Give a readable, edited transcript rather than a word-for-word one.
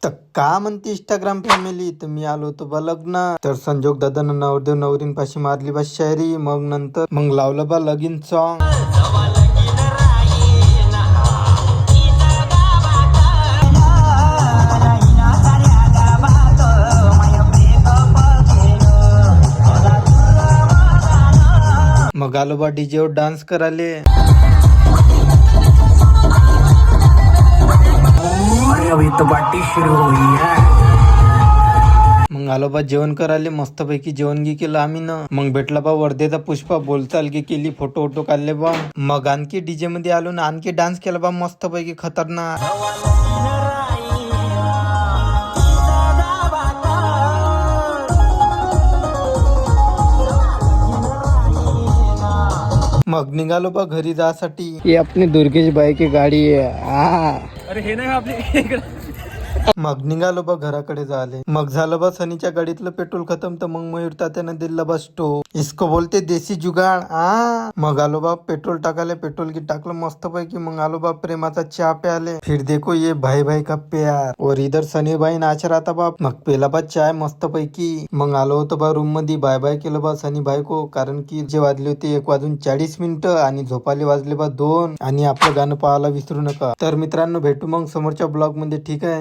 तर का म्हणते इंस्टाग्राम फॅमिली, तर मी आलो होतो बा लग्न. तर संजोग दादानं नवरदेव नवरींपाशी मारली बा शायरी. मग लावलं बा लगीन सॉंग. मग आलो बा डीजे वर डान्स कराले. अभी तो पार्टी शुरू हुई है. मग आलो बा जेवण करायले. मस्तपैकी जेवण गी केलं आम्ही न. मग भेटला बा वर्धेचा पुष्पा. बोलचाल गी केली, फोटो काढले बा. मग आणखी डीजे मध्ये आलो ना, आणखी डान्स केला बा मस्तपैकी खतरनाक. मग निघालो बा घरी जासाठी. ही आपली दुर्गेश बाई की गाडी आहे. अरे हे नाही आपली. मग निघालो बा घराकडे झाले. मग झालं बा सनीच्या गाडीतलं पेट्रोल खतम. तर मग मयूर तात्यानं दिला बा स्टोव. इसको बोलते देसी जुगाड. मग आलो बा पेट्रोल टाकाले. पेट्रोल की टाकलं मस्त पैकी. मग आलो बा प्रेमाचा चहा प्याले. फिर देखो ये भाई भाई का प्यार. और इधर सनी भाई नाच रहा था बा. मग पेला बा चाय मस्त पैकी. मग आलो होतो बा रूम मध्ये. बाय बाय केलं बा सनी भाई को. कारण की जे वाजले होते 1:40 आणि झोपाले वाजले बा 2. आणि आपलं गाणं पाहायला विसरू नका. तर मित्रांनो भेटू मग समोरच्या ब्लॉग मध्ये. ठीक आहे.